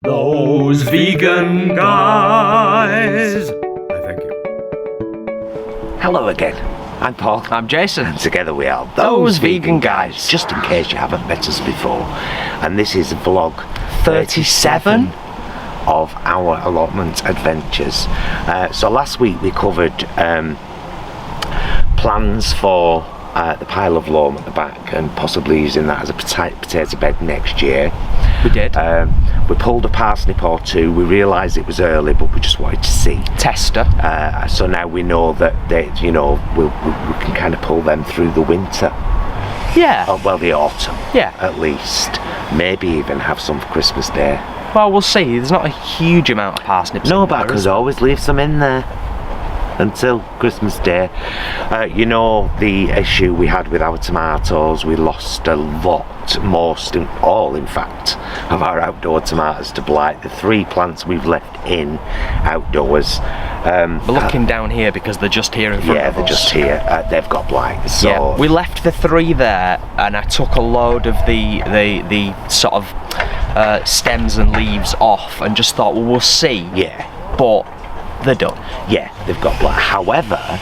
Those vegan guys. Thank you. Hello again. I'm Paul. I'm Jason. And together we are Those Vegan Guys. Just in case you haven't met us before. And this is vlog 37 of our allotment adventures. So last week we covered plans for the pile of loam at the back and possibly using that as a potato bed next year. We did. We pulled a parsnip or two. We realised it was early, but we just wanted to see. Tester. So now we know that we can kind of pull them through the winter. Yeah. Oh, well, the autumn. Yeah. At least. Maybe even have some for Christmas Day. Well, we'll see. There's not a huge amount of parsnips. No, but I could always leave some in there until Christmas Day. You know the issue we had with our tomatoes. We lost a lot, all in fact, of our outdoor tomatoes to blight. The 3 plants we've left in outdoors. We're looking down here because they're just here in front of us. Yeah, they're just here. They've got blight. So yeah, we left the 3 there, and I took a load of the sort of stems and leaves off, and just thought, well, we'll see. Yeah. But they're done. Yeah, they've got blight. However,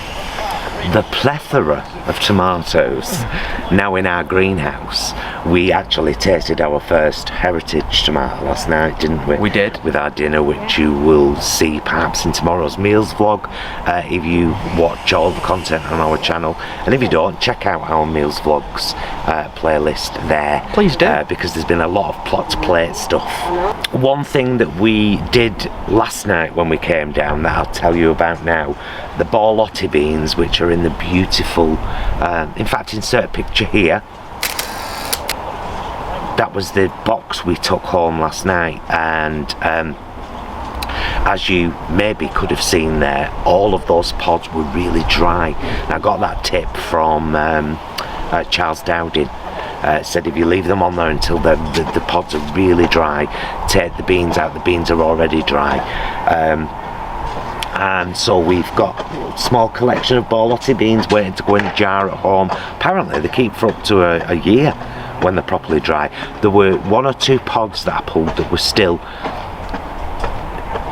the plethora of tomatoes now in our greenhouse. We actually tasted our first heritage tomato last night, didn't we? We did. With our dinner, which you will see perhaps in tomorrow's meals vlog if you watch all the content on our channel. And if you don't, check out our meals vlogs playlist there. Please do. Because there's been a lot of plot to plate stuff. One thing that we did last night when we came down that I'll tell you about now, the borlotti beans, which are in the beautiful, in fact, insert a picture here. That was the box we took home last night, and as you maybe could have seen there, all of those pods were really dry. And I got that tip from Charles Dowding. Said if you leave them on there until the pods are really dry, take the beans out, the beans are already dry. And so we've got a small collection of borlotti beans waiting to go in a jar at home. Apparently they keep for up to a year when they're properly dry. There were 1 or 2 pods that I pulled that were still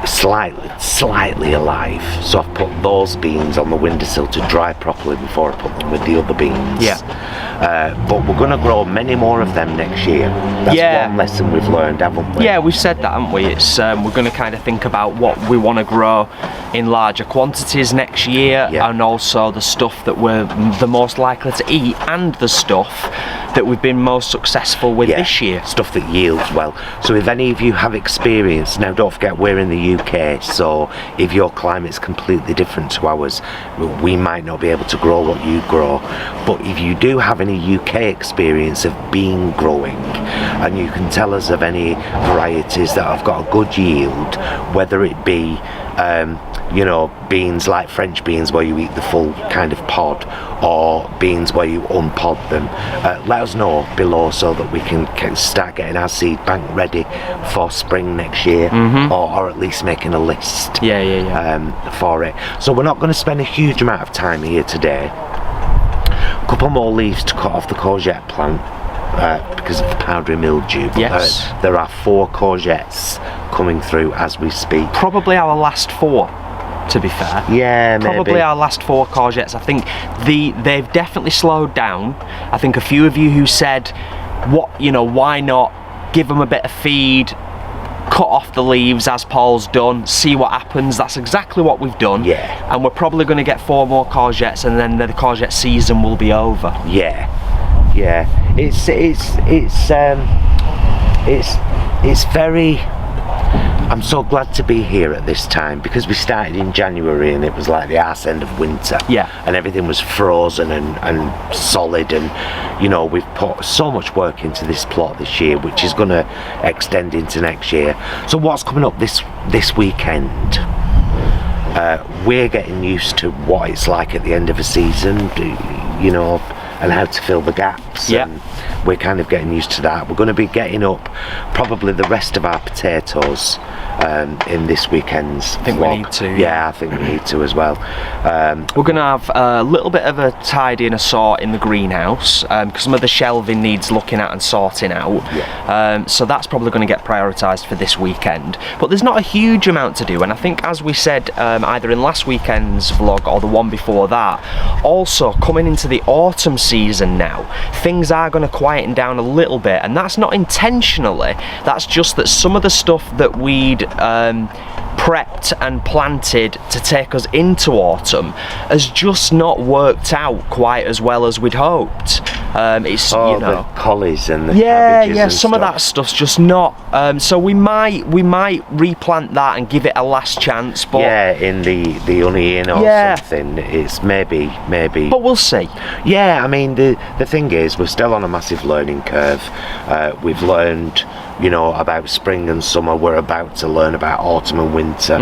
slightly alive, so I've put those beans on the windowsill to dry properly before I put them with the other beans. Yeah. But we're going to grow many more of them next year. That's one lesson we've learned, haven't we? Yeah, we've said that, haven't we? It's we're going to kind of think about what we want to grow in larger quantities next year, and also the stuff that we're the most likely to eat, and the stuff that we've been most successful with this year. Stuff that yields well. So if any of you have experience, now don't forget we're in the UK, so if your climate's completely different to ours, we might not be able to grow what you grow. But if you do have any UK experience of bean growing, and you can tell us of any varieties that have got a good yield, whether it be beans like French beans where you eat the full kind of pod, or beans where you unpod them, let us know below so that we can start getting our seed bank ready for spring next year, or at least making a list for it. So we're not going to spend a huge amount of time here today. A couple more leaves to cut off the courgette plant because of the powdery mildew. Yes. There are 4 courgettes coming through as we speak. Probably our last 4, to be fair. Yeah, maybe. Probably our last 4 courgettes. I think they've definitely slowed down. I think a few of you who said, why not give them a bit of feed, cut off the leaves as Paul's done, see what happens. That's exactly what we've done. Yeah. And we're probably going to get 4 more courgettes, and then the courgette season will be over. Yeah. Yeah. It's very. I'm so glad to be here at this time, because we started in January and it was like the arse end of winter. Yeah. And everything was frozen and solid, and we've put so much work into this plot this year, which is going to extend into next year. So what's coming up this weekend? We're getting used to what it's like at the end of a season, and how to fill the gaps. Yeah. And we're kind of getting used to that. We're going to be getting up probably the rest of our potatoes in this weekend's I think vlog. we need to. Yeah, I think we need to as well. We're going to have a little bit of a tidy and a sort in the greenhouse because some of the shelving needs looking at and sorting out. Yeah. So that's probably going to get prioritised for this weekend. But there's not a huge amount to do, and I think, as we said either in last weekend's vlog or the one before that, also coming into the autumn season now, things are going to quieten down a little bit, and that's not intentionally. That's just that some of the stuff that we'd prepped and planted to take us into autumn has just not worked out quite as well as we'd hoped. It's you know, the collies and the some cabbages and of stuff. that stuff's just not. So we might replant that and give it a last chance. But yeah, in the onion or something. It's maybe. But we'll see. Yeah, I mean the thing is, we're still on a massive learning curve. We've learned, you know, about spring and summer. We're about to learn about autumn and winter.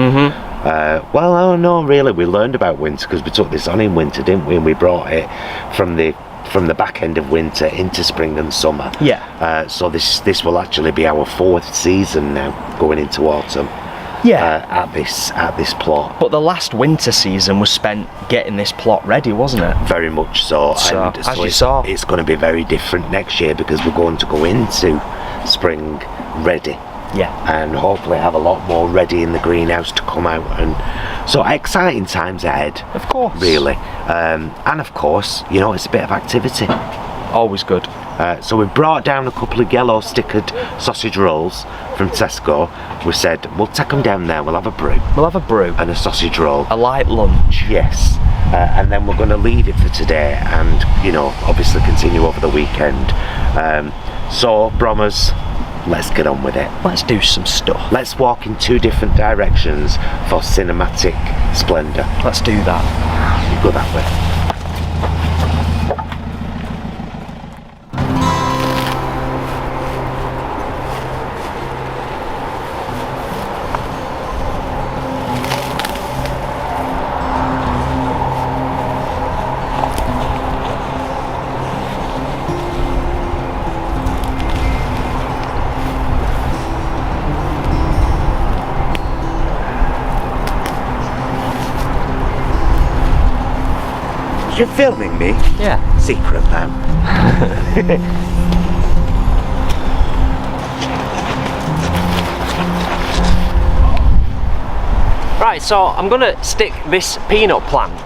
Well, oh no, really, we learned about winter because we took this on in winter, didn't we? And we brought it from the back end of winter into spring and summer. Yeah. So this will actually be our 4th season now, going into autumn. Yeah. At this plot. But the last winter season was spent getting this plot ready, wasn't it? Very much so. So, And as you saw, it's going to be very different next year because we're going to go into spring ready. Yeah. And hopefully have a lot more ready in the greenhouse to come out, and so exciting times ahead. Of course. Really. And of course, you know, it's a bit of activity. Always good. So we brought down a couple of yellow stickered sausage rolls from Tesco. We said we'll take them down there, we'll have a brew. We'll have a brew. And a sausage roll. A light lunch. Yes. And then we're going to leave it for today and, you know, obviously continue over the weekend. So, Brommers, let's get on with it. Let's do some stuff. Let's walk in 2 different directions for cinematic splendour. Let's do that. You go that way. You're filming me? Yeah. Secret now. Right, so I'm gonna stick this peanut plant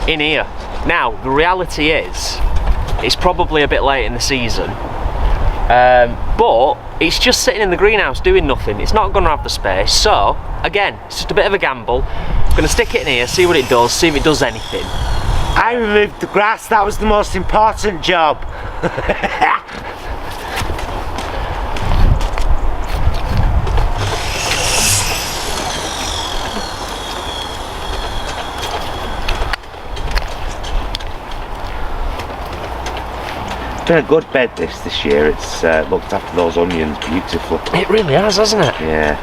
in here. Now, the reality is, it's probably a bit late in the season, but it's just sitting in the greenhouse doing nothing. It's not gonna have the space, so again, it's just a bit of a gamble. I'm gonna stick it in here, see what it does, see if it does anything. I removed the grass, that was the most important job. It's been a good bed this year. It's looked after those onions beautifully. It really has, hasn't it? Yeah.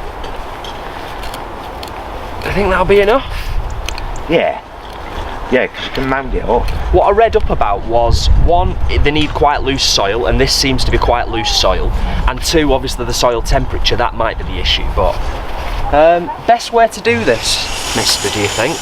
I think that'll be enough. Yeah. Yeah, because you can mount it up. What I read up about was, 1, they need quite loose soil, and this seems to be quite loose soil, and 2, obviously the soil temperature, that might be the issue, but best way to do this, mister, do you think?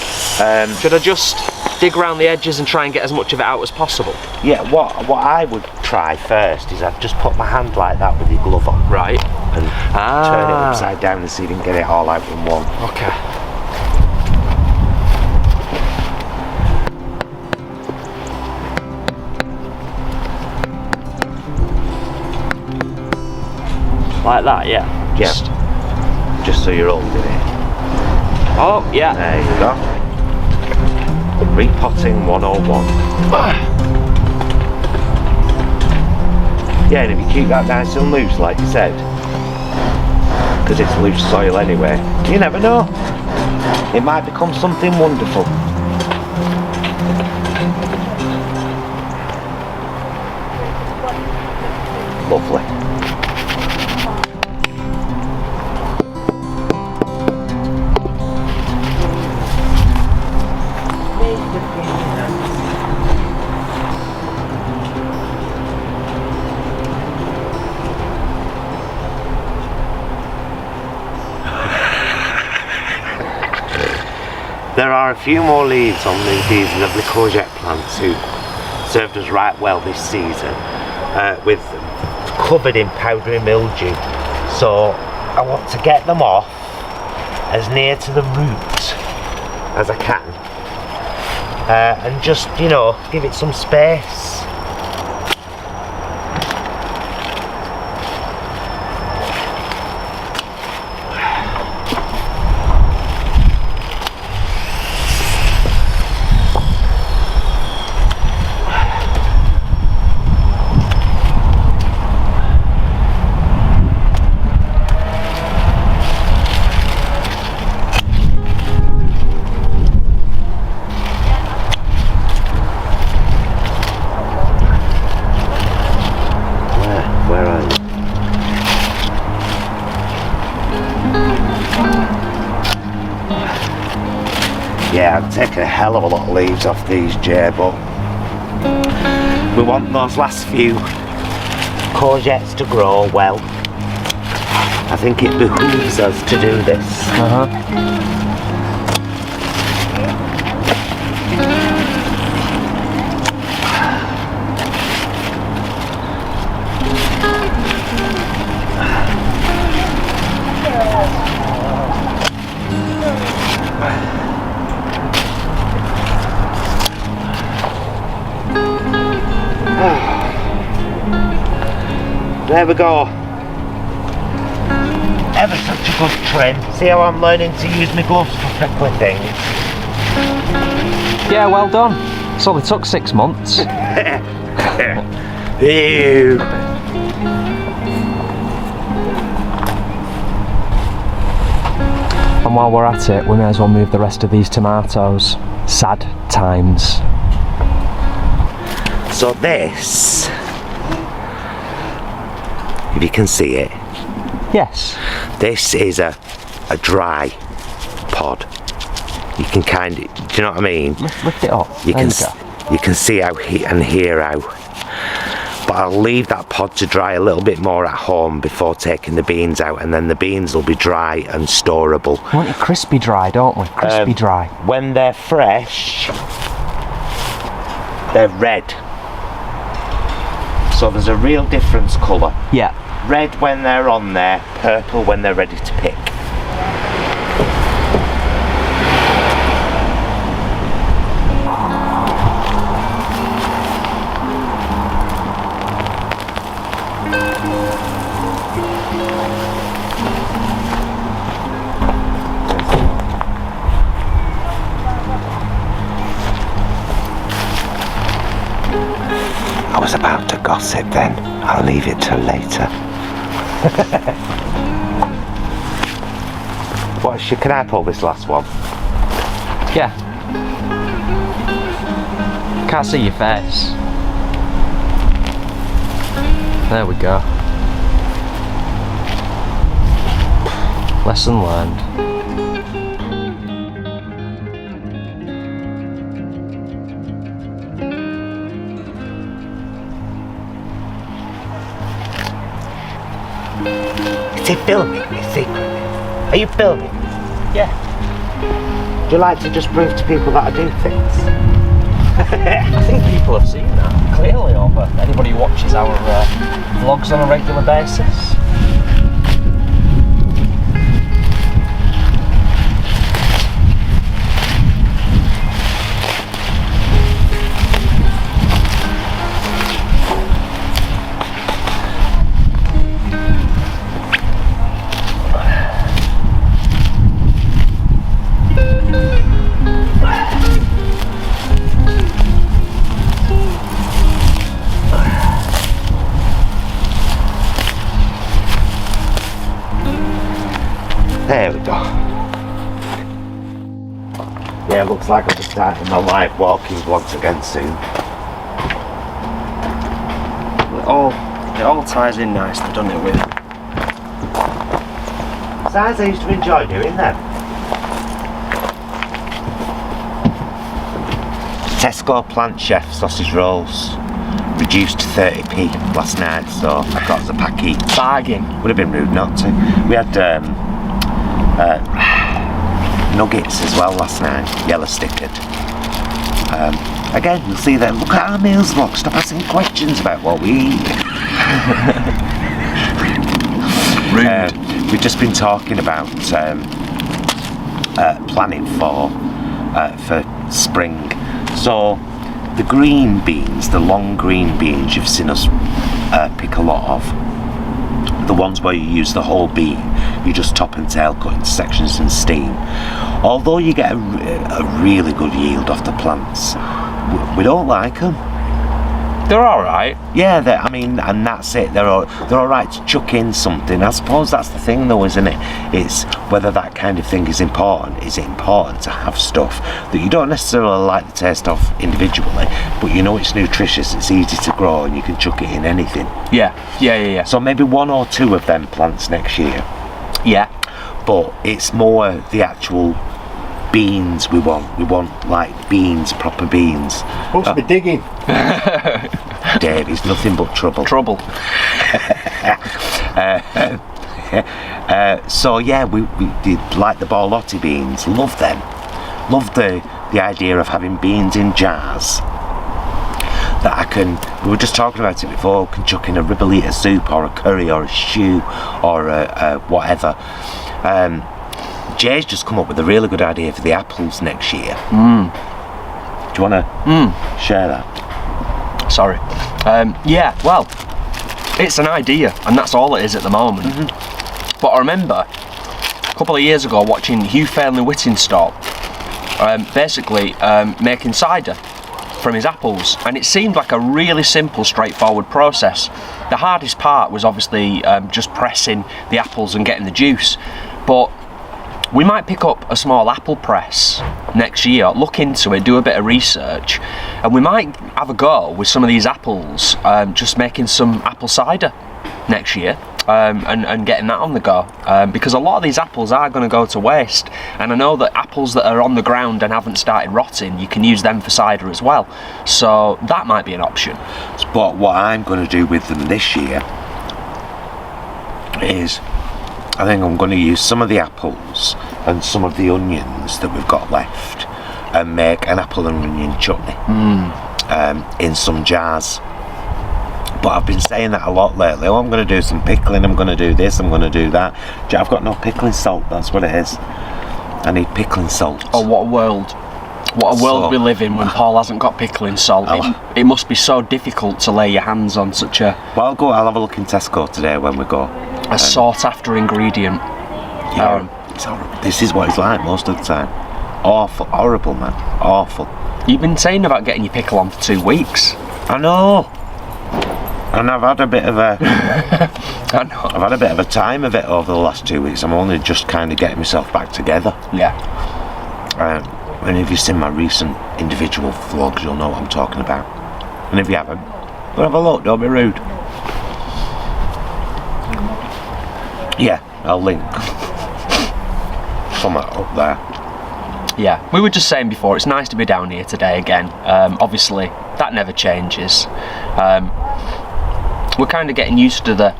Should I just dig around the edges and try and get as much of it out as possible? Yeah, what I would try first is I'd just put my hand like that with your glove on. Right. And turn it upside down and see if you can get it all out in one. Okay. Like that, yeah. Just so you're holding it. Oh, yeah. There you go. Repotting 101. Yeah, and if you keep that nice and loose, like you said, because it's loose soil anyway, you never know. It might become something wonderful. Lovely. There are a few more leaves on these lovely courgette plants who served us right well this season, with covered in powdery mildew. So I want to get them off as near to the root as I can, and just, you know, give it some space. Yeah, I've taken a hell of a lot of leaves off these, Jay, but we want those last few courgettes to grow well. I think it behooves us to do this. There we go. Ever such a good trim. See how I'm learning to use my gloves for prickly things? Yeah, well done. It's only took 6 months. Ew. And while we're at it, we may as well move the rest of these tomatoes. Sad times. So this, if you can see it, Yes. this is a dry pod. You can kind of, do you know what I mean? Lift it up. You There can you go. you can see how and hear how. But I'll leave that pod to dry a little bit more at home before taking the beans out, and then the beans will be dry and storable. We want it crispy dry, don't we? Crispy dry. When they're fresh, they're red. So there's a real difference colour. Yeah. Red when they're on there, purple when they're ready to pick. I was about to gossip then. I'll leave it till later. Can I pull this last one? Yeah. Can't see your face. There we go. Lesson learned. Is he filming me secretly? Are you filming? Yeah. Do you like to just prove to people that I do things? I think people have seen that clearly over anybody who watches our vlogs on a regular basis. There we go. Yeah, looks like I'll be starting my live walking vlogs again soon. It all ties in nicely, doesn't it, with Besides, I used to enjoy doing them. Tesco Plant Chef sausage rolls. Reduced to 30p last night, so I got us a pack each. Bargain. Would have been rude not to. We had nuggets as well last night, yellow stickered. Again, you'll see that. Look at our meals vlog. Stop asking questions about what we eat. We've just been talking about planning for spring. So the green beans, the long green beans, you've seen us pick a lot of. The ones where you use the whole bean, you just top and tail cut into sections and steam. Although you get a really good yield off the plants, we don't like them. They're alright. Yeah, I mean, and that's it. They're alright to chuck in something. I suppose that's the thing, though, isn't it? It's whether that kind of thing is important. Is it important to have stuff that you don't necessarily like the taste of individually, but you know it's nutritious, it's easy to grow, and you can chuck it in anything? Yeah. So maybe 1 or 2 of them plants next year. Yeah. But it's more the actual beans we want. We want like beans, proper beans. Supposed to be digging. Dave, it's nothing but trouble. So yeah, we did like the Borlotti beans. Love them. Love the idea of having beans in jars that I can. We were just talking about it before. Can chuck in a ribollita soup or a curry or a stew or a whatever. Jay's just come up with a really good idea for the apples next year. Do you want to share that? Sorry. Yeah, well, it's an idea, and that's all it is at the moment. But I remember a couple of years ago watching Hugh Fairley-Whittingstall basically making cider from his apples, and it seemed like a really simple, straightforward process. The hardest part was obviously just pressing the apples and getting the juice, but we might pick up a small apple press next year, look into it, do a bit of research, and we might have a go with some of these apples, just making some apple cider next year, and getting that on the go, because a lot of these apples are going to go to waste, and I know that apples that are on the ground and haven't started rotting, you can use them for cider as well, so that might be an option. But what I'm going to do with them this year is I think I'm going to use some of the apples and some of the onions that we've got left and make an apple and onion chutney in some jars. But I've been saying that a lot lately. Oh, I'm going to do some pickling, I'm going to do this, I'm going to do that. I've got no pickling salt, that's what it is. I need pickling salt. Oh, what a world. What a world we live in when Paul hasn't got pickling salt. It must be so difficult to lay your hands on such a... Well, I'll have a look in Tesco today when we go. A sought after ingredient. Yeah, it's horrible. This is what it's like most of the time. Awful, horrible, man, awful. You've been saying about getting your pickle on for 2 weeks. I know. And I've had a bit of a I know. I've had a bit of a time of it over the last 2 weeks. I'm only just kind of getting myself back together. Yeah. And if you've seen my recent individual vlogs, you'll know what I'm talking about. And if you haven't, go have a look, don't be rude. Yeah, I'll link some up there. Yeah, we were just saying before, it's nice to be down here today again. Obviously, that never changes. We're kind of getting used to the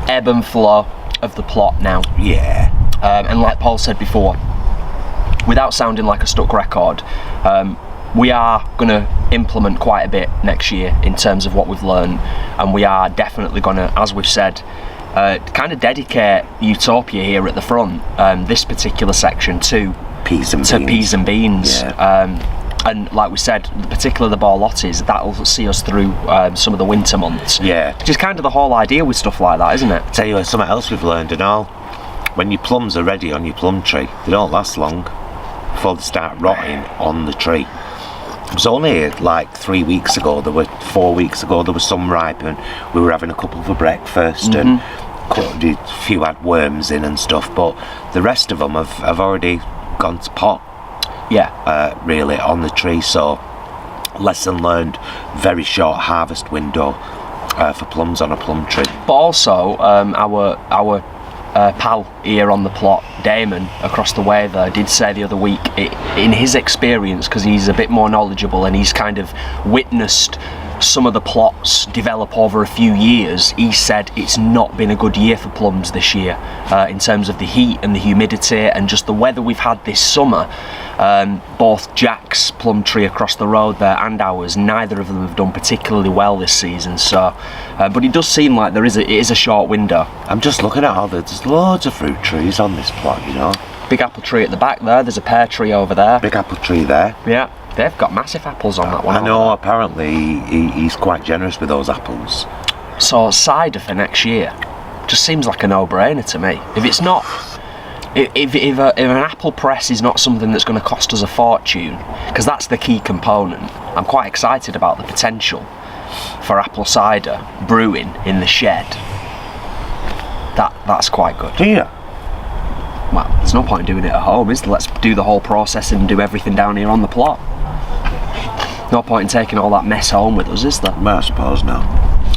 ebb and flow of the plot now. Yeah. And like Paul said before, without sounding like a stuck record, we are going to implement quite a bit next year in terms of what we've learned, and we are definitely going to, as we've said, kind of dedicate Utopia here at the front, this particular section to peas and beans. Yeah. And like we said, particularly the Borlottis, that'll see us through some of the winter months. Yeah. Which is kind of the whole idea with stuff like that, isn't it? Tell you what, something else we've learned and all. When your plums are ready on your plum tree, they don't last long before they start rotting on the tree. It was only like 4 weeks ago, there were some ripe and we were having a couple for breakfast and a few had worms in and stuff, but the rest of them have already gone to pot. Yeah. Really on the tree, so lesson learned, very short harvest window for plums on a plum tree. But also our pal here on the plot, Damon, across the way there, did say the other week, in his experience, because he's a bit more knowledgeable and he's kind of witnessed some of the plots develop over a few years, he said it's not been a good year for plums this year in terms of the heat and the humidity and just the weather we've had this summer. Both Jack's plum tree across the road there and ours, neither of them have done particularly well this season. So, but it does seem like it is a short window. I'm just looking at there's loads of fruit trees on this plot, you know. Big apple tree at the back there, there's a pear tree over there. Big apple tree there. Yeah. They've got massive apples on that one. I know, apparently he's quite generous with those apples. So cider for next year just seems like a no-brainer to me. If it's not, if an apple press is not something that's going to cost us a fortune, because that's the key component, I'm quite excited about the potential for apple cider brewing in the shed. That's quite good. Yeah. Well, there's no point in doing it at home, is there? Let's do the whole process and do everything down here on the plot. No point in taking all that mess home with us, is there? Well, I suppose not.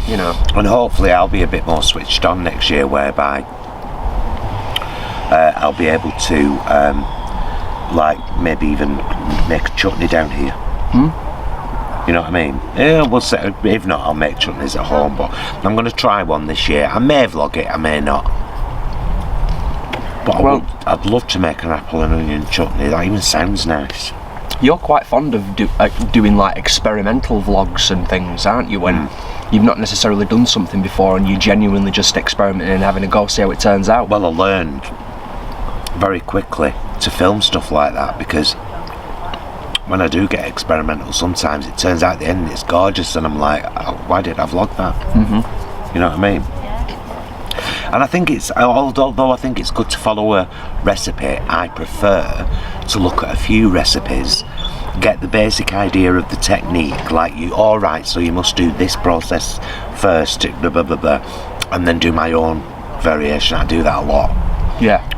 You know. And hopefully I'll be a bit more switched on next year, whereby I'll be able to, like, maybe even make a chutney down here. You know what I mean? Yeah, we'll see. If not, I'll make chutneys at home, but I'm going to try one this year. I may vlog it, I may not. But I'd love to make an apple and onion chutney. That even sounds nice. You're quite fond of doing like experimental vlogs and things, aren't you? When you've not necessarily done something before and you genuinely just experimenting and having a go, see how it turns out. Well, I learned very quickly to film stuff like that, because when I do get experimental, sometimes it turns out at the end it's gorgeous and I'm like, oh, why did I vlog that? You know what I mean? And I think although I think it's good to follow a recipe, I prefer to look at a few recipes, get the basic idea of the technique, like alright, so you must do this process first, blah, blah, blah, blah, and then do my own variation. I do that a lot. Yeah.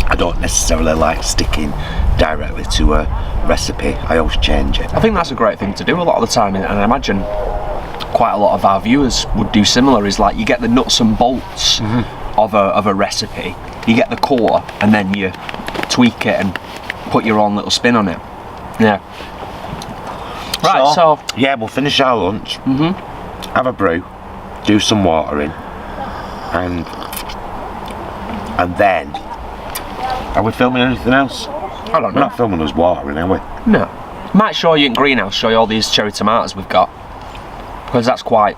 I don't necessarily like sticking directly to a recipe. I always change it. I think that's a great thing to do a lot of the time, and I imagine quite a lot of our viewers would do similar. Is like you get the nuts and bolts of a recipe, you get the core, and then you tweak it and put your own little spin on it. Yeah. Right, so yeah, we'll finish our lunch, have a brew, do some watering, and then are we filming anything else? I don't know. We're not filming us watering, are we? No. Might show you in greenhouse, show you all these cherry tomatoes we've got, because that's quite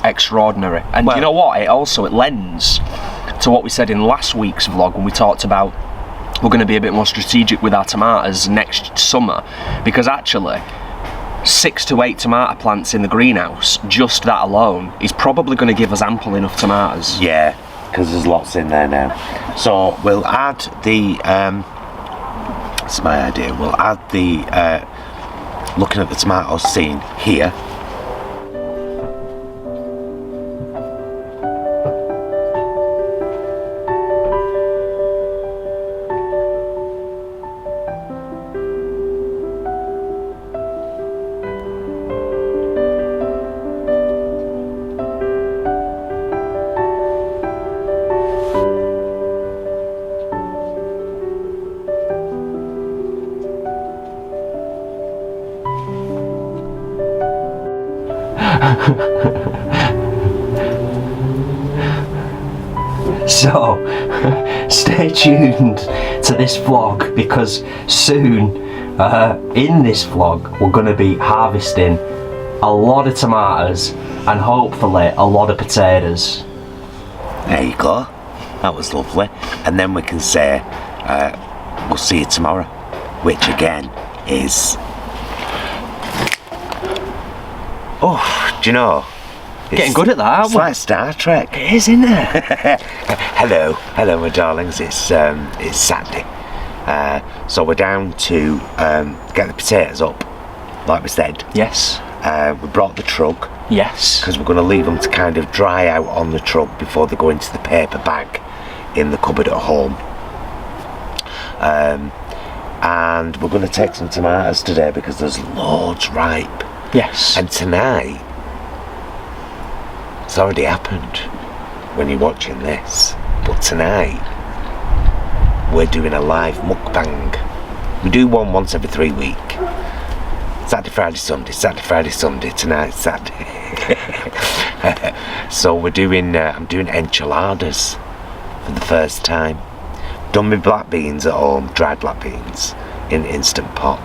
extraordinary. And you know what? It lends to what we said in last week's vlog when we talked about we're going to be a bit more strategic with our tomatoes next summer, because actually 6 to 8 tomato plants in the greenhouse, just that alone, is probably going to give us ample enough tomatoes. Yeah, because there's lots in there now. So we'll add the it's my idea, we'll add the looking at the tomato scene here. So, stay tuned to this vlog, because soon, in this vlog, we're going to be harvesting a lot of tomatoes and hopefully a lot of potatoes. There you go. That was lovely. And then we can say, we'll see you tomorrow, which again is... Oh, do you know? Getting good at that, aren't It's we? like Star Trek. It is, isn't it? Hello my darlings, it's Saturday. So we're down to get the potatoes up, like we said. Yes. We brought the truck. Yes. Because we're going to leave them to kind of dry out on the truck before they go into the paper bag in the cupboard at home. And we're going to take some tomatoes today because there's loads ripe. Yes. And tonight, it's already happened when you're watching this, but tonight we're doing a live mukbang. We do one once every 3 weeks. Saturday, Friday, Sunday, Saturday, Friday, Sunday, tonight, Saturday. So we're doing, I'm doing enchiladas for the first time. Done my black beans at home, dried black beans in Instant Pot.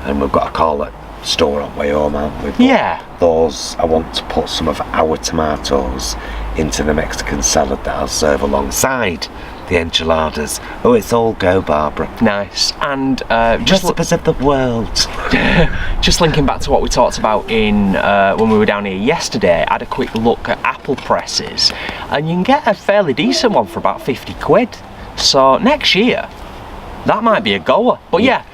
And we've got a call at store on way home, haven't we? But Yeah. those, I want to put some of our tomatoes into the Mexican salad that I'll serve alongside the enchiladas. Oh, it's all go, Barbara. Nice. And Recipes of the world. just linking back to what we talked about in when we were down here yesterday, I had a quick look at apple presses, and you can get a fairly decent one for about 50 quid. So next year, that might be a goer. But yeah,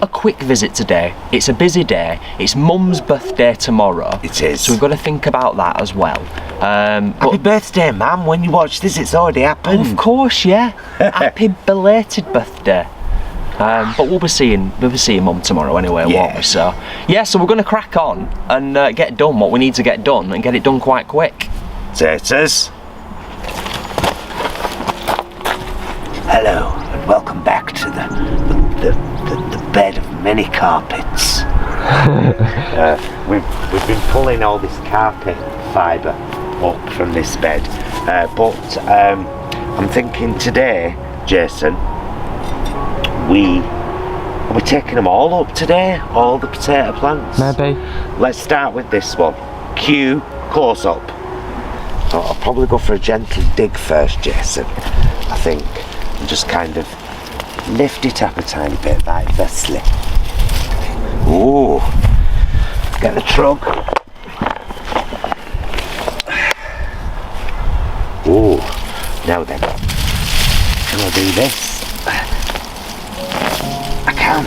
a quick visit today. It's a busy day. It's Mum's birthday tomorrow. It is. So we've got to think about that as well. Happy birthday, Mum. When you watch this, it's already happened. Of course, yeah. Happy belated birthday. But we'll be seeing Mum tomorrow anyway, won't we? So yeah, so we're going to crack on and get done what we need to get done and get it done quite quick. Taters. Hello, and welcome back to the bed of many carpets. We've been pulling all this carpet fibre up from this bed, but I'm thinking today, Jason, we're taking them all up today, all the potato plants. Maybe. Let's start with this one. Cue close up. I'll probably go for a gentle dig first, Jason, I think, and just kind of lift it up a tiny bit like thusly. Ooh, get the trug. Ooh, now then, can I do this? I can.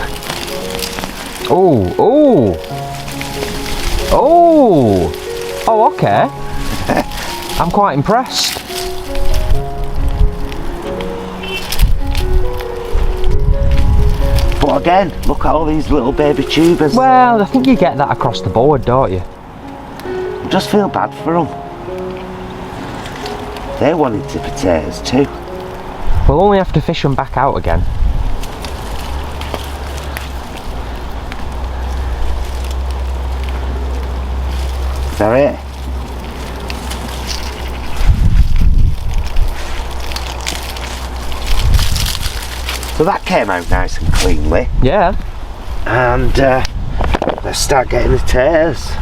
Oh, oh, oh, oh, okay. I'm quite impressed. But again, look at all these little baby tubers. Well, I think you get that across the board, don't you? I just feel bad for them. They wanted to potatoes too. We'll only have to fish them back out again. Is that it? So that came out nice and cleanly. Yeah. And let's start getting the tares.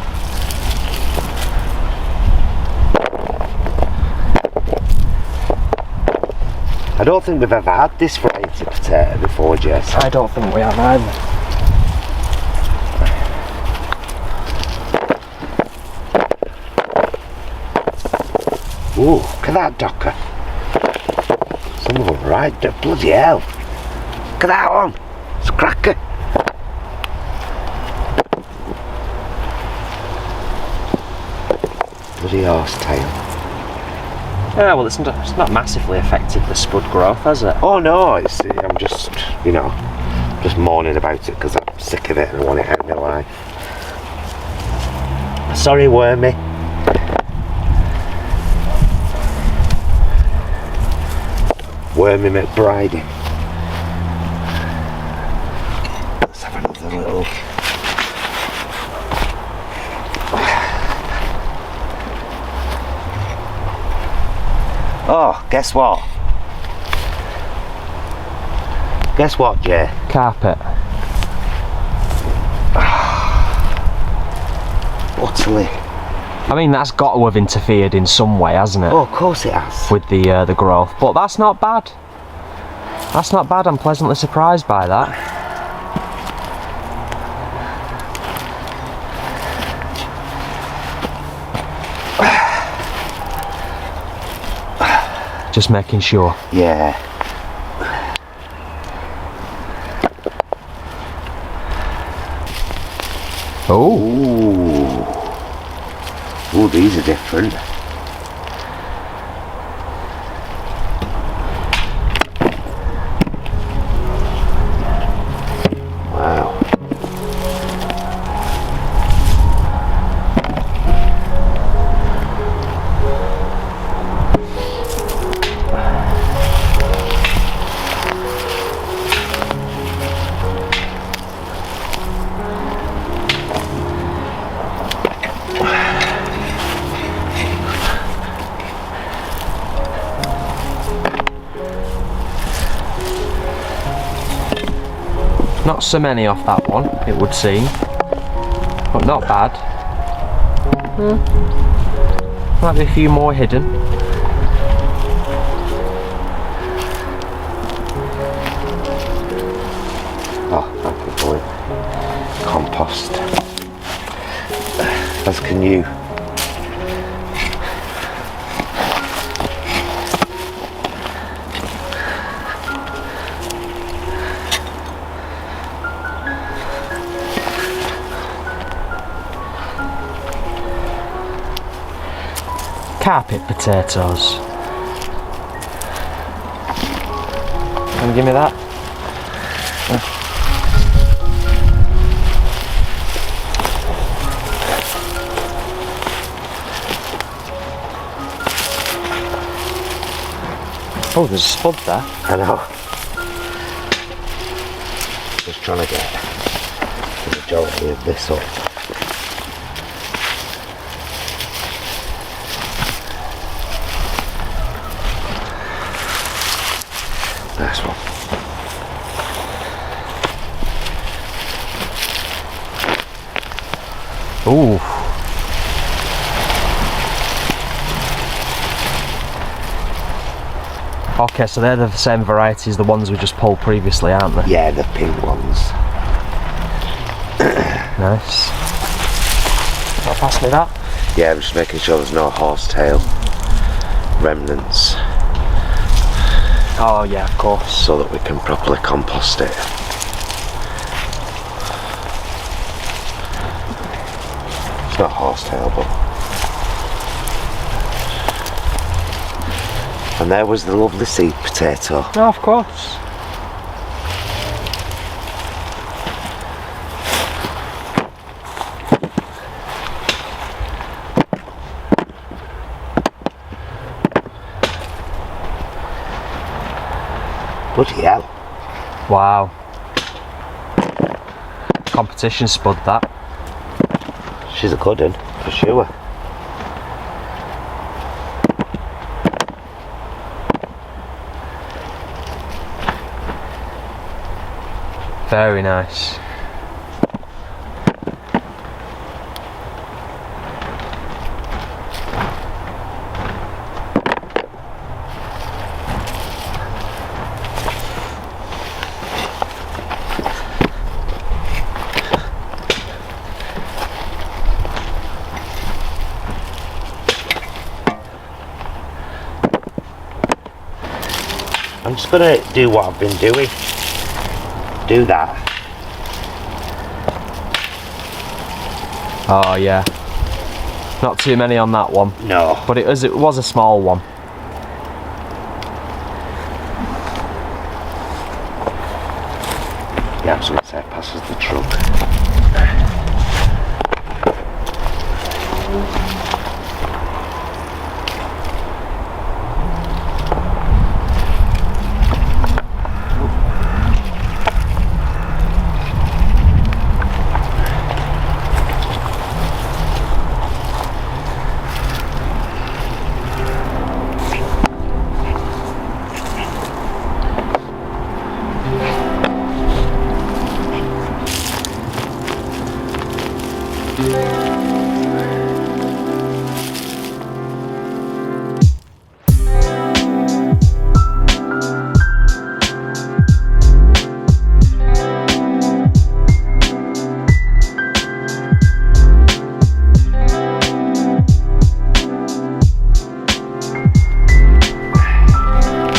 I don't think we've ever had this variety of potato before, Jess. I don't think we have either. Ooh, look at that docker. Some of them are right, bloody hell. Look at that one. It's a cracker. Bloody horsetail. Yeah, well, it's not massively affected the spud growth, has it? Oh no, I'm just, you know, just moaning about it because I'm sick of it and I want it out of my life. Sorry, Wormy. Wormy McBride. Let's have another little. Oh, guess what? Guess what, Jay? Carpet. Utterly. I mean, that's got to have interfered in some way, hasn't it? Oh, of course it has. With the growth, but that's not bad. That's not bad. I'm pleasantly surprised by that. Just making sure. Yeah. Oh. Ooh. Ooh, these are different. Wow. Not so many off that one, it would seem, but not bad. Might be a few more hidden. Oh, thank you, boy. Compost. As can you. Carpet potatoes. Can you give me that? Oh, there's a spud there. I know. Just trying to get the majority of this up. Nice one. Ooh. Okay, so they're the same variety as the ones we just pulled previously, aren't they? Yeah, the pink ones. Nice. I'll pass me that. Yeah, I'm just making sure there's no horsetail remnants. Oh yeah, of course. So that we can properly compost it. It's not horsetail, but... And there was the lovely seed potato. Oh, of course. Bloody hell. Wow. Competition spud that. She's a good one, for sure. Very nice. I'm just gonna do what I've been doing. Do that. Oh yeah. Not too many on that one. No. But it was a small one. Yeah, I was gonna say it passes the truck.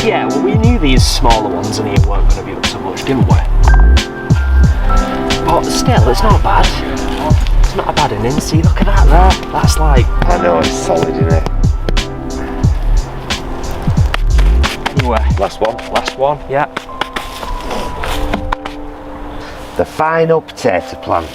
Yeah, well, we knew these smaller ones in here weren't going to be up to much, didn't we? But still, it's not bad. It's not a bad inning. See, look at that there. That's like... I know, it's solid, isn't it? Anyway, Last one. last one, yeah. The final potato plant.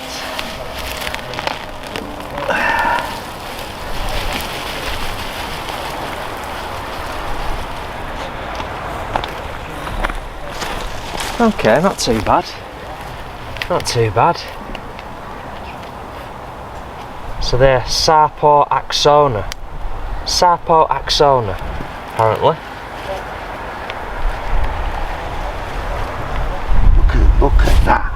Okay, not too bad. Not too bad. So they're Sarpo axona. Sarpo axona, apparently. Look at that.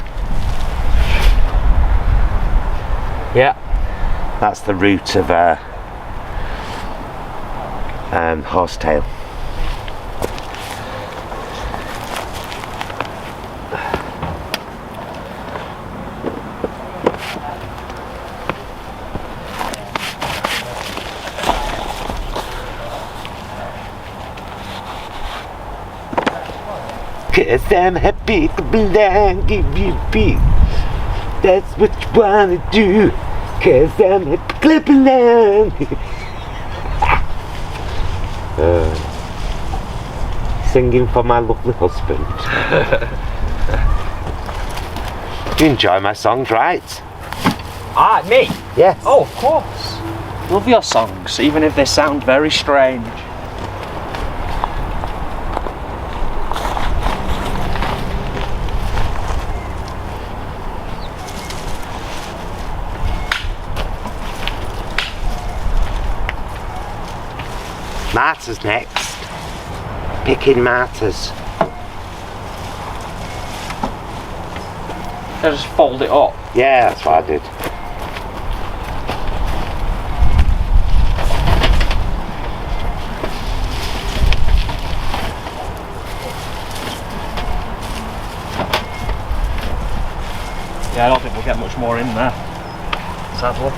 Yeah. That's the root of horsetail. Cause I'm happy to belong, give you peace. That's what you wanna do. Cause I'm happy to belong. Singing for my lovely husband. You enjoy my songs, right? Ah, me? Yes. Oh, of course. Love your songs, even if they sound very strange. Martyrs next. Picking martyrs. I just fold it up. Yeah, that's what I did. Yeah, I don't think we'll get much more in there, sadly.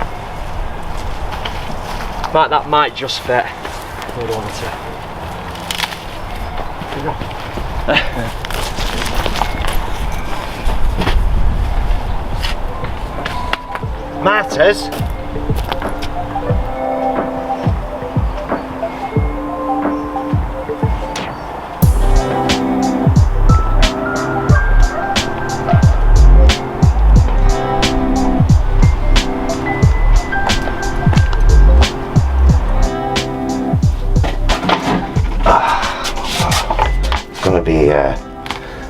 That might just fit. I don't want to. Martyrs?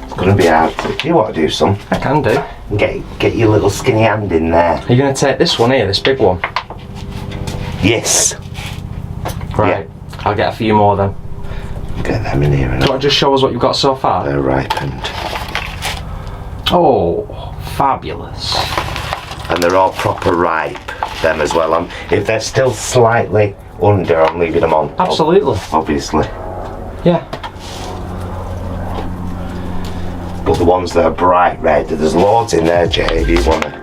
It's gonna be hard. Do you want to do some? I can do. Get your little skinny hand in there. Are you going to take this one here, this big one? Yes. Right. Yeah. I'll get a few more then. Get them in here. Do you want to just show us what you've got so far? They're ripened. Oh, fabulous. And they're all proper ripe, them as well. If they're still slightly under, I'm leaving them on. Absolutely. Obviously. Yeah. But the ones that are bright red, there's loads in there, Jay, if you want to.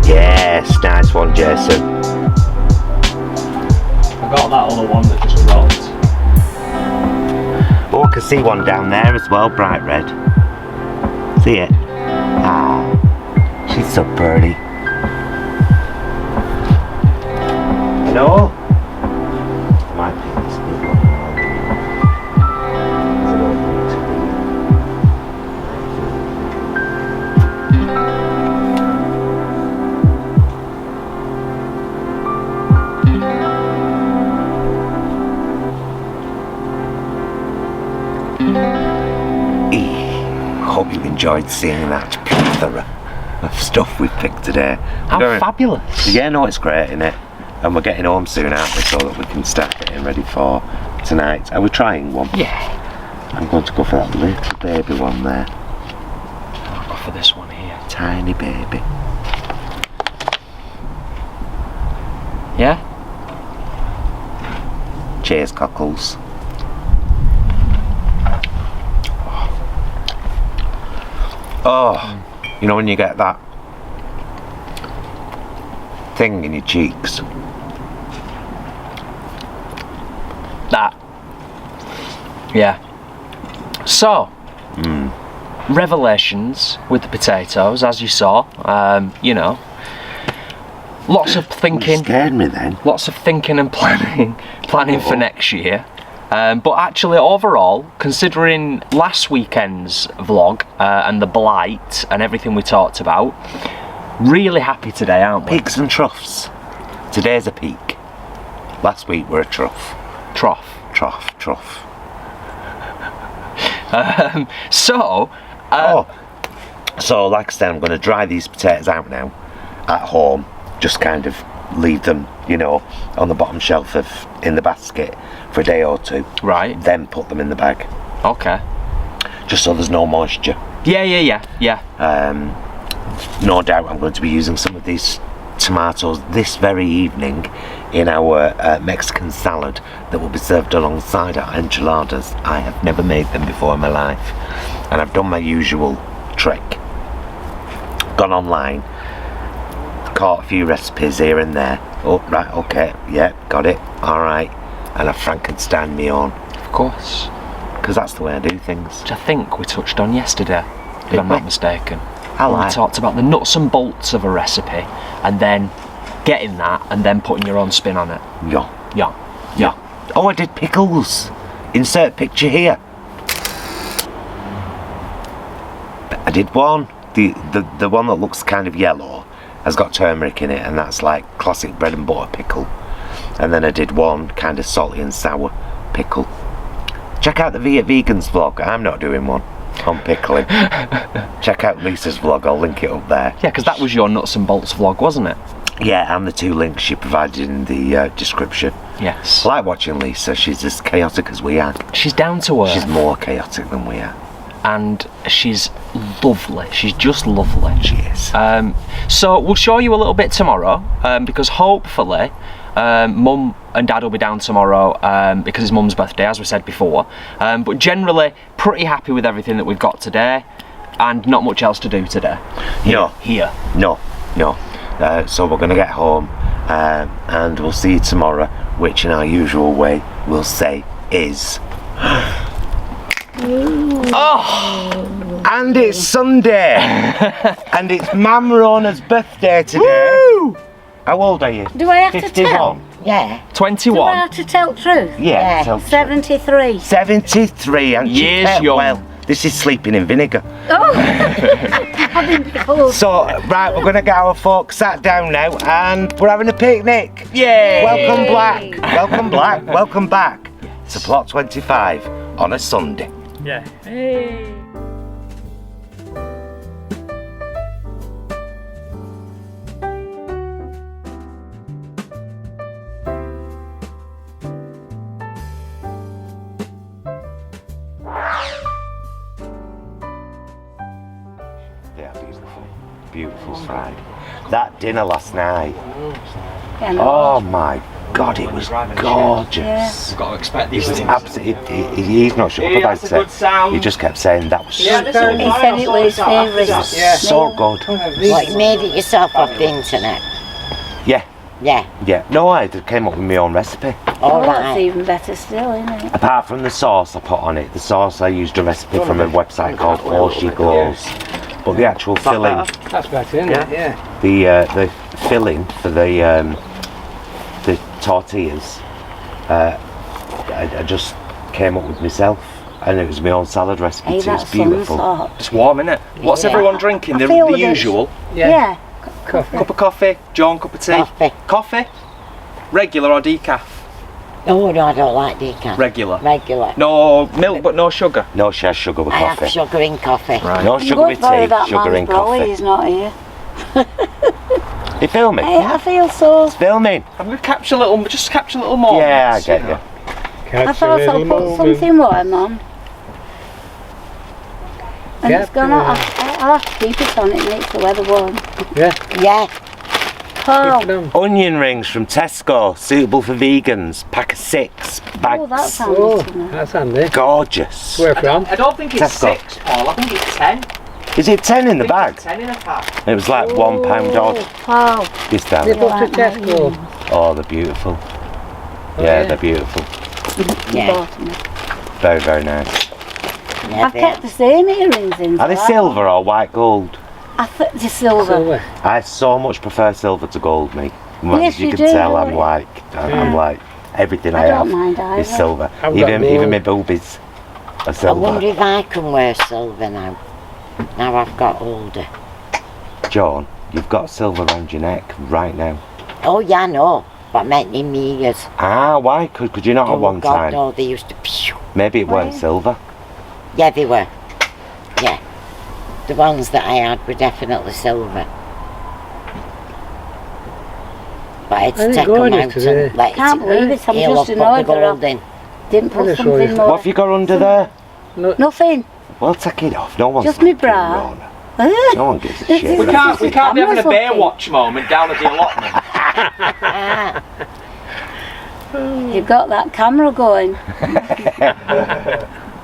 Yes, nice one, Jason. I got that other one that just dropped. Oh, I can see one down there as well, bright red. See it? Ah, she's so pretty. No? Might be this big one. Hope you enjoyed seeing that plethora of stuff we've picked today. How fabulous! Yeah, no, it's great, isn't it? And we're getting home soon, aren't we, so that we can start getting ready for tonight. Are we trying one? Yeah. I'm going to go for that little baby one there. I'll go for this one here. Tiny baby. Yeah? Cheers, cockles. Oh, you know when you get that thing in your cheeks? That. Yeah. So, revelations with the potatoes, as you saw. You know, lots of thinking. You scared me then. Lots of thinking and planning for next year. But actually, overall, considering last weekend's vlog and the blight and everything we talked about, really happy today, aren't we? Peaks and troughs. Today's a peak. Last week we're a trough. Trough. So, like I said, I'm going to dry these potatoes out now at home. Just kind of leave them, you know, on the bottom shelf in the basket for a day or two. Right. Then put them in the bag. Okay. Just so there's no moisture. Yeah. No doubt I'm going to be using some of these tomatoes this very evening in our Mexican salad that will be served alongside our enchiladas. I have never made them before in my life, and I've done my usual trick. Gone online, caught a few recipes here and there. Oh, right, okay, yeah, got it, alright. And I Frankenstein me own. Of course. Because that's the way I do things. Which I think we touched on yesterday, if I'm not mistaken. We talked about the nuts and bolts of a recipe, and then getting that, and then putting your own spin on it. Yeah. Oh, I did pickles. Insert picture here. I did one. The one that looks kind of yellow has got turmeric in it, and that's like classic bread and butter pickle. And then I did one kind of salty and sour pickle. Check out the Vegans vlog. I'm not doing one on pickling. Check out Lisa's vlog, I'll link it up there. Yeah, because that was your nuts and bolts vlog, wasn't it? Yeah, and the 2 links she provided in the description. Yes. I like watching Lisa, she's as chaotic as we are. She's down to earth. She's more chaotic than we are. And she's lovely. She's just lovely. She is. So we'll show you a little bit tomorrow, because hopefully Mum and Dad will be down tomorrow because it's Mum's birthday, as we said before. But generally, pretty happy with everything that we've got today, and not much else to do today. Here. No. So we're going to get home, and we'll see you tomorrow, which in our usual way we'll say is... Oh! And it's Sunday! And it's Mam Rona's birthday today. Woo! How old are you? Do I have 51? to tell? Yeah. 21. Do I have to tell the truth? Yeah. Tell 73. 73, and years young. Well, this is sleeping in vinegar. Oh! Having cold. So, right, we're going to get our folks sat down now, and we're having a picnic. Yay! Welcome back to Plot 25 on a Sunday. Yeah. Hey. Yeah, beautiful sight. That dinner last night. Yeah, no. Oh my God, it was gorgeous. You've got to expect these things. Absolutely, he's not sure about it. He just kept saying that was He said it was his favourite. so good. What, you made it yourself off the internet? Yeah. Yeah. No, I came up with my own recipe. Oh, that's Alright. even better still, isn't it? Apart from the sauce I put on it, the sauce I used a recipe from a website called All She Glows. But the actual filling, That's better, isn't it? Yeah. the filling for the tortillas, I just came up with myself, and it was my own salad recipe Hey, too. that It's beautiful. sun's hot. It's warm, isn't it? What's Yeah. everyone drinking? I The feel this. usual. Yeah. Cup of coffee, John, cup of tea. Coffee. Regular or decaf? Oh no, I don't like decaf. Regular. Regular. No milk, but no sugar. No, she has sugar with I have coffee. sugar in coffee. Right. No I'm sugar good with for tea, that sugar man's in brolly, coffee. he's not here. You filming? Hey, I feel so... Filming? I'm gonna capture a little, just capture a little more. Yeah, I get you. I thought I'll put something warm on. And Yeah, it's gone on. I'll have to keep it on, it makes the weather warm. Yeah. Oh, Onion rings from Tesco, suitable for vegans. Pack of 6 bags. oh that sounds Oh, nice. that's handy. Gorgeous. Where from? I don't think it's Tesco. 6, Paul. I think it's 10. Is it 10 in the I bag? think it's 10 in a pack. It was like £1 odd Wow. this They time. bought to Tesco. Oh, they're beautiful. Oh, Yeah, yeah. they're beautiful. Yeah. Bought them. Very, very nice. Yeah, I've kept the same earrings in. Are they for that. silver or white gold? I think they're silver. Silver. I so much prefer silver to gold, me. Yes, As you you can do, tell, don't I'm you? like everything I, I don't have mind either. is silver. I've got Even gold. my boobies are I silver. wonder if I can wear silver now. Now I've got older. John, you've got silver around your neck right now. Oh yeah, I know. But I meant in me ears. Ah, why? Could you not at one God, time? no, they used to pew. Maybe it weren't Why? silver. Yeah, they were. Yeah. The ones that I had were definitely silver. But it's I didn't take go them on out yesterday. and let Can't believe it, I'm he'll just have annoyed put the that gold in. Didn't I'll put just show you. something more. What have you got under there? Nothing. Well, take it off. No one's Just me looking, bra. Rona. No one gives a This shit. is- We can't be having a Camera's bear looking. watch moment down at the allotment. You've got that camera going.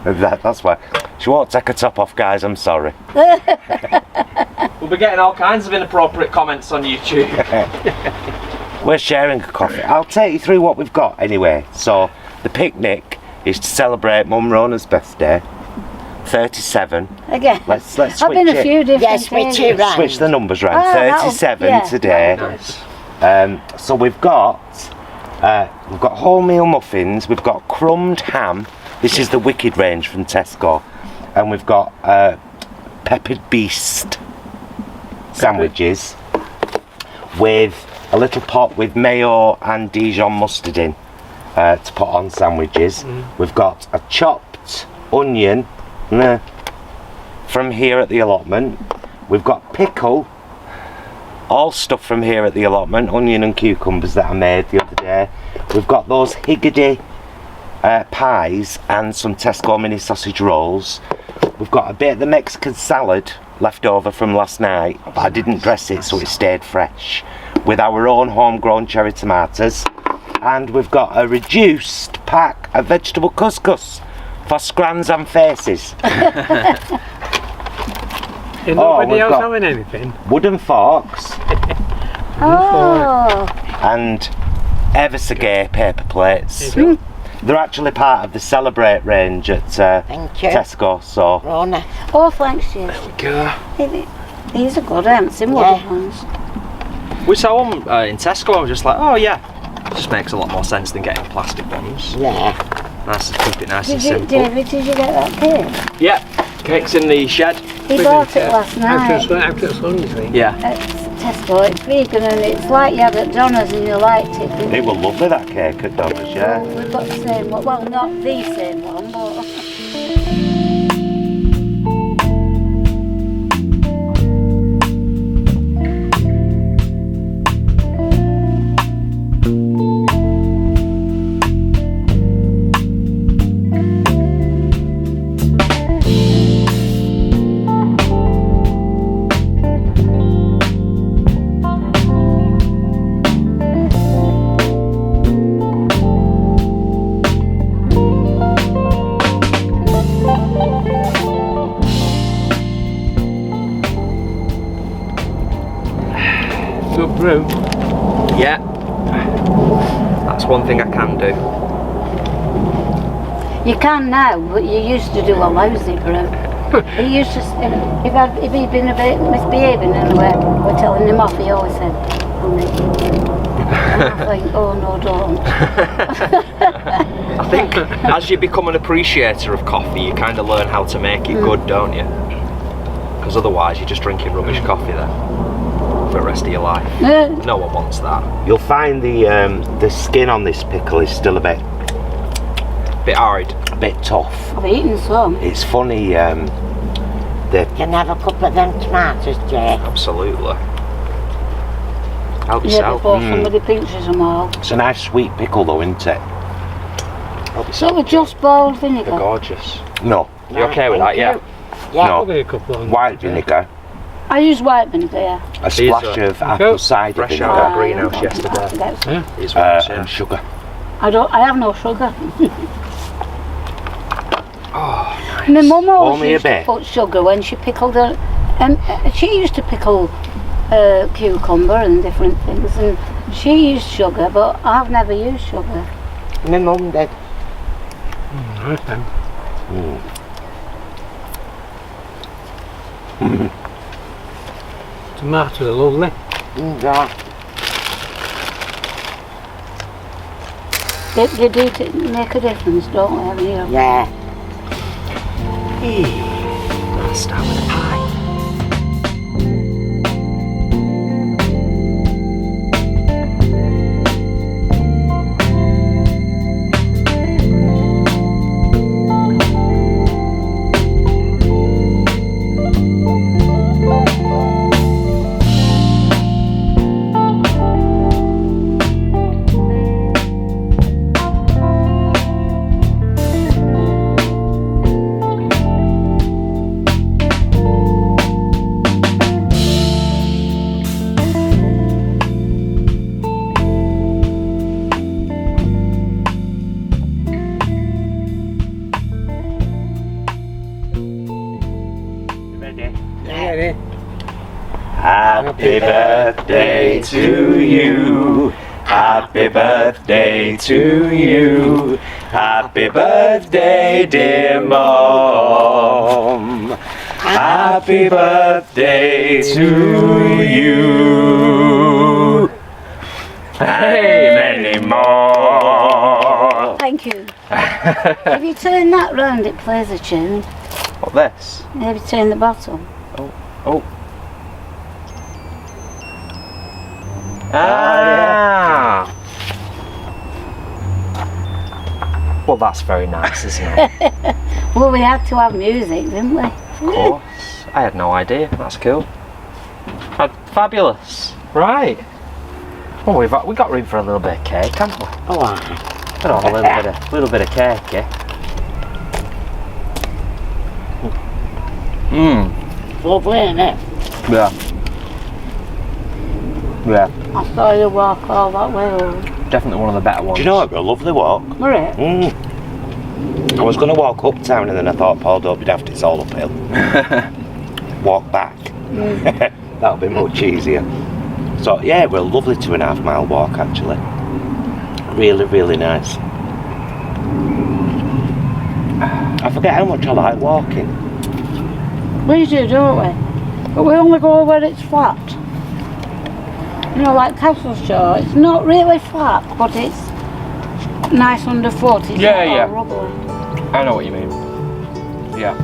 That's why. She won't take her top off, guys. I'm sorry. We'll be getting all kinds of inappropriate comments on YouTube. We're sharing a coffee. I'll take you through what we've got anyway. So, the picnic is to celebrate Mum Rona's birthday. 37. Again. Let's switch I've been a it. few different Yes, me ages. too, right. Switch the numbers round. Oh, that'll- 37 yeah. today. Nice. So we've got wholemeal muffins. We've got crumbed ham. This is the Wicked range from Tesco, and we've got peppered beast sandwiches with a little pot with mayo and Dijon mustard in to put on sandwiches. We've got a chopped onion from here at the allotment. We've got pickle, all stuff from here at the allotment, onion and cucumbers that I made the other day. We've got those Higgity pies and some Tesco mini sausage rolls. We've got a bit of the Mexican salad left over from last night, but I didn't dress it so it stayed fresh, with our own homegrown cherry tomatoes. And we've got a reduced pack of vegetable couscous for scrams and faces. Is Oh, nobody we've else got- having anything? Wooden forks Oh. and ever so gay paper plates. You They're actually part of the Celebrate range at Thank you. Tesco, so Rona. Oh, thanks, Jess. Go. These are good. I haven't seen Yeah. wooden ones. We saw them in Tesco. I was just like, oh yeah, it just makes a lot more sense than getting plastic ones. Yeah. Nice to keep it nice and Did you, simple. David, did you get that cake? Yeah, cake's in the shed. He bought it last night After Sunday. Yeah. at Tesco. It's vegan and it's like you had at Donna's and you liked it. didn't they you? were lovely, that cake at Donna's, yeah. We've got the same one. Well, not the same one, but... Good brew. Yeah. That's one thing I can do. You can now, but you used to do a lousy brew. He used to, if he'd been a bit misbehaving and we're telling him off, he always said, honey. And I think, oh no, don't. I think as you become an appreciator of coffee, you kind of learn how to make it good, don't you? Because otherwise you're just drinking rubbish coffee then for the rest of your life. No one wants that. You'll find the skin on this pickle is still a bit Bit tough. I've eaten some. It's funny, Can have a couple of them tomatoes, Jay. absolutely. Help Yeah, yourself. before somebody pinches them all. it's a nice sweet pickle though, isn't it? Help So yourself. with just boiled They're vinegar. gorgeous. No, You okay with that? Yeah. Yeah. no. Probably a couple of White vinegar, I use white vinegar, yeah. a splash are of apple cider fresh vinegar, out. I greenhouse haven't got yesterday. that. Yeah. These ones, yeah. and sugar. I have no sugar. Oh, My mum Only always a used to bit. put sugar when she pickled her. She used to pickle cucumber and different things, and she used sugar, but I've never used sugar. My mum did. Nice then. Tomatoes are lovely. Yeah. They do make a difference, don't they? Having your Yeah. Let's start with the pie. Happy birthday to you. Happy birthday to you. Happy birthday, dear Mom. Happy birthday to you. Hey, many more. Thank you. If you turn that round, it plays a tune. What this? Maybe turn the bottom. Oh. Ah. Well, that's very nice, isn't it? Well, we had to have music, didn't we? Of course. I had no idea. That's cool. Fabulous. Right. Well, we got room for a little bit of cake, haven't we? Oh, Got on a little bit of cake, yeah. lovely, isn't it? Yeah. Yeah. I saw you walk all that way over. Definitely one of the better ones. Do you know what? A lovely walk. Were it? I was going to walk uptown and then I thought, Paul, don't be daft, it's all uphill. Walk back. That'll be much easier. So yeah, we're a lovely 2.5 mile walk actually. Really, really nice. I forget how much I like walking. We do, don't we? But we only go where it's flat. You know, like Castle Shore, it's not really flat, but it's nice underfoot. It's Yeah, not all yeah. rubbly. I know what you mean. Yeah.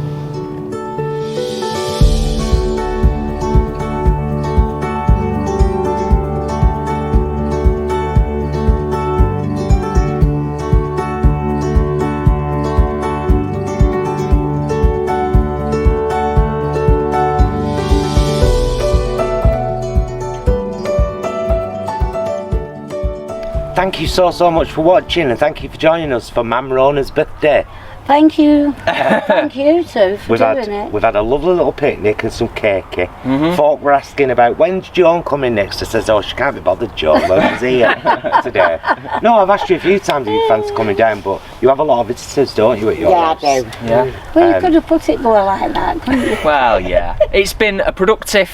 Thank you so much for watching and thank you for joining us for Mam Rona's birthday. Thank you. Thank you too for doing it. We've had a lovely little picnic and some cakey. Folk were asking about when's Joan coming next. I says, oh, she can't be bothered, Joan. Well, she's here today. No, I've asked you a few times if you fancy coming down, but you have a lot of visitors, don't you, at your house? Yeah, I do. Yeah. Well, you could have put it more like that, couldn't you? Well, yeah. It's been a productive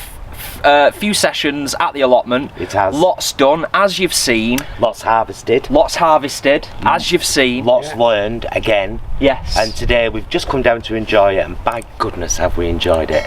few sessions at the allotment. It has. Lots done, as you've seen. Lots harvested. Lots harvested, as you've seen. Lots learned, again. Yes. And today we've just come down to enjoy it, and by goodness have we enjoyed it.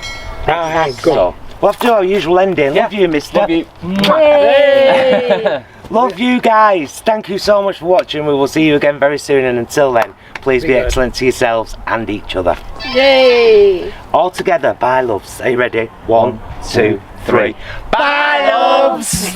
Right, So, we'll have to do our usual ending. Love you, mister. Love you. Yay! Love you guys. Thank you so much for watching. We will see you again very soon, and until then, please be excellent to yourselves and each other. Yay! All together, bye loves. Are you ready? 1, 2, 3. Bye, loves!